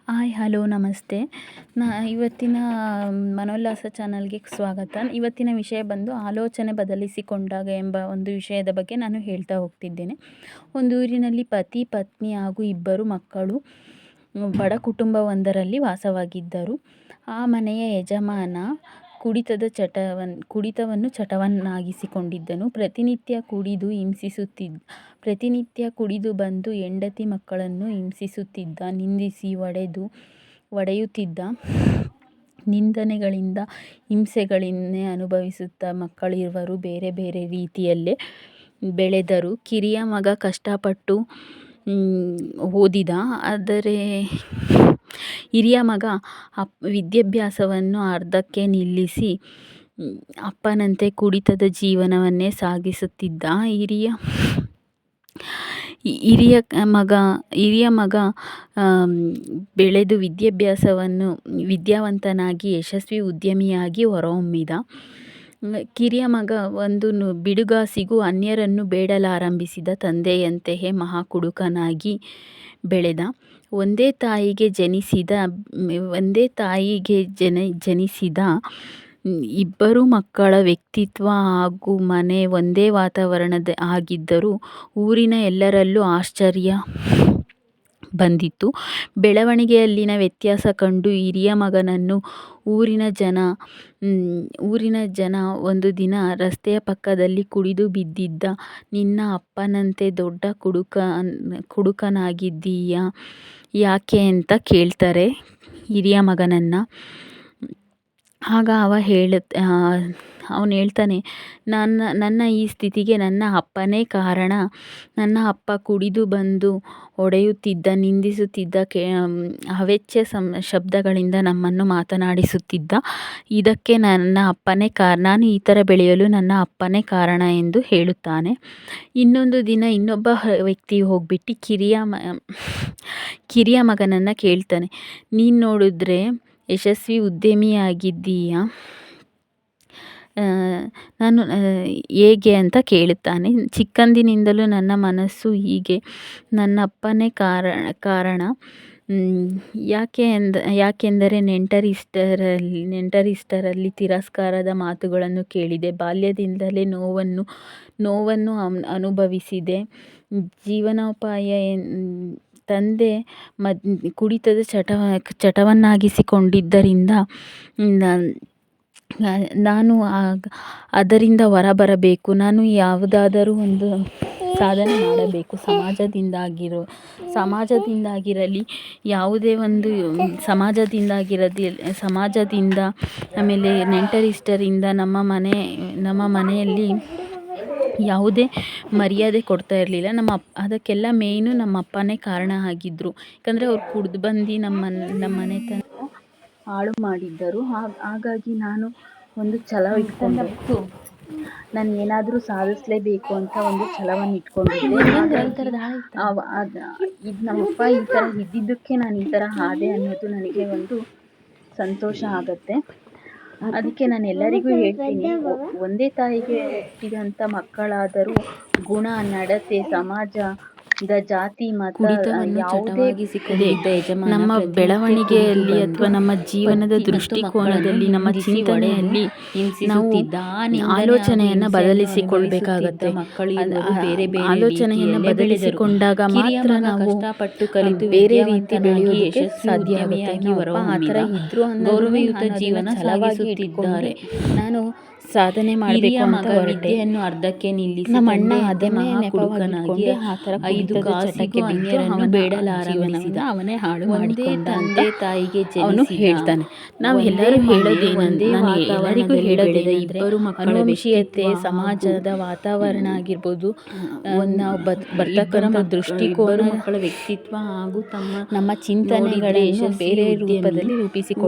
Hi hello ನಮಸ್ತೆ. ಇವತ್ತಿನ ಮನೋಲ್ಲಾಸ ಚಾನಲ್ಗೆ ಸ್ವಾಗತ. ಇವತ್ತಿನ ವಿಷಯ ಬಂದು ಆಲೋಚನೆ ಬದಲಿಸಿಕೊಂಡಾಗ ಎಂಬ ಒಂದು ವಿಷಯದ ಬಗ್ಗೆ ನಾನು ಹೇಳ್ತಾ ಹೋಗ್ತಿದ್ದೇನೆ. ಒಂದು ಊರಿನಲ್ಲಿ ಪತಿ ಪತ್ನಿ ಹಾಗೂ ಇಬ್ಬರು ಮಕ್ಕಳು ಬಡ ಕುಟುಂಬವೊಂದರಲ್ಲಿ ವಾಸವಾಗಿದ್ದರು. ಆ ಮನೆಯ ಯಜಮಾನ ಕುಡಿತವನ್ನು ಚಟವನ್ನಾಗಿಸಿಕೊಂಡಿದ್ದನು. ಪ್ರತಿನಿತ್ಯ ಕುಡಿದು ಬಂದು ಹೆಂಡತಿ ಮಕ್ಕಳನ್ನು ಹಿಂಸಿಸುತ್ತಿದ್ದ, ನಿಂದಿಸಿ ಹೊಡೆಯುತ್ತಿದ್ದ. ನಿಂದನೆಗಳಿಂದ ಹಿಂಸೆಗಳನ್ನೇ ಅನುಭವಿಸುತ್ತಾ ಮಕ್ಕಳಿರುವರು ಬೇರೆ ಬೇರೆ ರೀತಿಯಲ್ಲೇ ಬೆಳೆದರು. ಕಿರಿಯ ಮಗ ಕಷ್ಟಪಟ್ಟು ಓದಿದ. ಆದರೆ ಹಿರಿಯ ಮಗ ವಿದ್ಯಾಭ್ಯಾಸವನ್ನು ಅರ್ಧಕ್ಕೆ ನಿಲ್ಲಿಸಿ ಅಪ್ಪನಂತೆ ಕುಡಿತದ ಜೀವನವನ್ನೇ ಸಾಗಿಸುತ್ತಿದ್ದ. ಹಿರಿಯ ಮಗ ಬೆಳೆದು ವಿದ್ಯಾವಂತನಾಗಿ ಯಶಸ್ವಿ ಉದ್ಯಮಿಯಾಗಿ ಹೊರಹೊಮ್ಮಿದ. ಕಿರಿಯ ಮಗ ಒಂದು ಬಿಡುಗಾಸಿಗೂ ಅನ್ಯರನ್ನು ಬೇಡಲಾರಂಭಿಸಿದ. ತಂದೆಯಂತೆಯೇ ಮಹಾಕುಡುಕನಾಗಿ ಬೆಳೆದ. ಒಂದೇ ತಾಯಿಗೆ ಜನಿಸಿದ ಇಬ್ಬರು ಮಕ್ಕಳ ವ್ಯಕ್ತಿತ್ವ ಹಾಗೂ ಮನೆ ಒಂದೇ ವಾತಾವರಣದ ಆಗಿದ್ದರೂ ಊರಿನ ಎಲ್ಲರಲ್ಲೂ ಆಶ್ಚರ್ಯ ಬಂದಿತು. ಬೆಳವಣಿಗೆಯಲ್ಲಿನ ವ್ಯತ್ಯಾಸ ಕಂಡು ಹಿರಿಯ ಮಗನನ್ನು ಊರಿನ ಜನ ಒಂದು ದಿನ ರಸ್ತೆಯ ಪಕ್ಕದಲ್ಲಿ ಕುಡಿದು ಬಿದ್ದಿದ್ದ ನಿನ್ನ ಅಪ್ಪನಂತೆ ದೊಡ್ಡ ಕುಡುಕನಾಗಿದ್ದೀಯಾ ಯಾಕೆ ಅಂತ ಕೇಳ್ತಾರೆ ಹಿರಿಯ ಮಗನನ್ನು. ಆಗ ಅವನು ಹೇಳ್ತಾನೆ, ನನ್ನ ಈ ಸ್ಥಿತಿಗೆ ನನ್ನ ಅಪ್ಪನೇ ಕಾರಣ. ನನ್ನ ಅಪ್ಪ ಕುಡಿದು ಬಂದು ಹೊಡೆಯುತ್ತಿದ್ದ, ನಿಂದಿಸುತ್ತಿದ್ದ, ಅವಾಚ್ಯ ಶಬ್ದಗಳಿಂದ ನಮ್ಮನ್ನು ಮಾತನಾಡಿಸುತ್ತಿದ್ದ. ಇದಕ್ಕೆ ನನ್ನ ಅಪ್ಪನೇ ನಾನು ಈ ಥರ ಬೆಳೆಯಲು ನನ್ನ ಅಪ್ಪನೇ ಕಾರಣ ಎಂದು ಹೇಳುತ್ತಾನೆ. ಇನ್ನೊಂದು ದಿನ ಇನ್ನೊಬ್ಬ ವ್ಯಕ್ತಿ ಹೋಗ್ಬಿಟ್ಟು ಕಿರಿಯ ಮಗನನ್ನು ಕೇಳ್ತಾನೆ, ನೀನು ನೋಡಿದ್ರೆ ಯಶಸ್ವಿ ಉದ್ಯಮಿಯಾಗಿದ್ದೀಯಾ, ನಾನು ಹೇಗೆ ಅಂತ ಕೇಳುತ್ತಾನೆ. ಚಿಕ್ಕಂದಿನಿಂದಲೂ ನನ್ನ ಮನಸ್ಸು ಹೀಗೆ, ನನ್ನ ಅಪ್ಪನೇ ಕಾರಣ. ಯಾಕೆಂದರೆ ನೆಂಟರಿಷ್ಟರಲ್ಲಿ ತಿರಸ್ಕಾರದ ಮಾತುಗಳನ್ನು ಕೇಳಿದೆ. ಬಾಲ್ಯದಿಂದಲೇ ನೋವನ್ನು ಅನುಭವಿಸಿದೆ. ಜೀವನೋಪಾಯ ತಂದೆ ಕುಡಿತದ ಚಟವನ್ನಾಗಿಸಿಕೊಂಡಿದ್ದರಿಂದ ನಾನು ಅದರಿಂದ ಹೊರಬರಬೇಕು. ನಾನು ಯಾವುದಾದರೂ ಒಂದು ಸಾಧನೆ ಮಾಡಬೇಕು. ಸಮಾಜದಿಂದಾಗಿರಲಿ ಯಾವುದೇ ಒಂದು ಸಮಾಜದಿಂದ ಆಮೇಲೆ ನೆಂಟರಿಷ್ಟರಿಂದ ನಮ್ಮ ಮನೆಯಲ್ಲಿ ಯಾವುದೇ ಮರ್ಯಾದೆ ಕೊಡ್ತಾ ಇರಲಿಲ್ಲ. ಅದಕ್ಕೆಲ್ಲ ಮೇಯ್ನು ನಮ್ಮ ಅಪ್ಪನೇ ಕಾರಣ ಆಗಿದ್ದರು. ಯಾಕಂದರೆ ಅವ್ರು ಕುಡ್ದು ಬಂದು ನಮ್ಮ ಮನೆತನ ಹಾಳು ಮಾಡಿದ್ದರು. ಹಾಗಾಗಿ ನಾನು ಒಂದು ಛಲ ಇಟ್ಕೊಂಡು ನಾನು ಏನಾದರೂ ಸಾಧಿಸಲೇಬೇಕು ಅಂತ ಒಂದು ಛಲವನ್ನು ಇಟ್ಕೊಂಡಿದ್ದೆ. ಇದು ನಮ್ಮಪ್ಪ ಈ ಥರ ಇದ್ದಿದ್ದಕ್ಕೆ ನಾನು ಈ ಥರ ಆದೆ ಅನ್ನೋದು ನನಗೆ ಒಂದು ಸಂತೋಷ ಆಗುತ್ತೆ. ಅದಕ್ಕೆ ನಾನು ಎಲ್ಲರಿಗೂ ಹೇಳ್ತೀನಿ, ಒಂದೇ ತಾಯಿಗೆ ಹುಟ್ಟಿದಂಥ ಮಕ್ಕಳಾದರೂ ಗುಣ, ನಡತೆ, ಸಮಾಜದ ಜಾತಿ, ಮತ ನಮ್ಮ ಬೆಳವಣಿಗೆಯಲ್ಲಿ ಅಥವಾ ನಮ್ಮ ಜೀವನದ ದೃಷ್ಟಿಕೋನದಲ್ಲಿ, ನಮ್ಮ ಚಿಂತನೆಯಲ್ಲಿ ನಾವು ಆಲೋಚನೆಯನ್ನು ಬದಲಿಸಿಕೊಳ್ಬೇಕಾಗತ್ತೆ. ಆಲೋಚನೆಯನ್ನು ಬದಲಿಸಿಕೊಂಡಾಗ ಮಾತ್ರ ನಾವು ಬೇರೆ ರೀತಿ ಬೆಳೆಯೋದಕ್ಕೆ ಸಾಧ್ಯ ಆಗುತ್ತೆ. ಆ ಥರ ಇದ್ರು ಗೌರವಯುತ ಜೀವನ ಸಾಗಿಸುತ್ತಿದ್ದಾರೆ. ನಾನು ಸಾಧನೆ ಮಾಡಬೇಕು ಅಂತ ವಿದ್ಯೆಯನ್ನು ಅರ್ಧಕ್ಕೆ ನಿಲ್ಲಿಸಿ ನಮ್ಮ ಅಣ್ಣ ಅದನ್ನೇ ನೆಪವಾಗಿಟ್ಕೊಂಡು ಆ ಥರ 5 ಕಾಸಿಗೆ ಅನ್ಯರನ್ನು ಬೇಡಲಾರಂಭಿಸಿದ. ಅವನೇ ಹಾಳು ಮಾಡಿಕೊಂಡ ತಂದೆ ತಾಯಿಗೆ ಅವನು ಹೇಳ್ತಾನೆ. ನಾವು ಎಲ್ಲರೂ ಹೇಳೋದೇನಂದ್ರೆ, ನಾನು ಎಲ್ಲರಿಗೂ ಹೇಳೋದೇನೆ, ಇಬ್ಬರು ಮಕ್ಕಳ ವಿಷಯತೆ, ಸಮಾಜದ ವಾತಾವರಣ ಆಗಿರ್ಬೋದು, ನಾವು ಬರ್ತಕ್ಕಂಥ ದೃಷ್ಟಿಕೋನ, ಮಕ್ಕಳ ವ್ಯಕ್ತಿತ್ವ ಹಾಗೂ ನಮ್ಮ ಚಿಂತನೆಗಳನ್ನು ಬೇರೆ ರೂಪದಲ್ಲಿ ರೂಪಿಸಿಕೊಳ್ಳ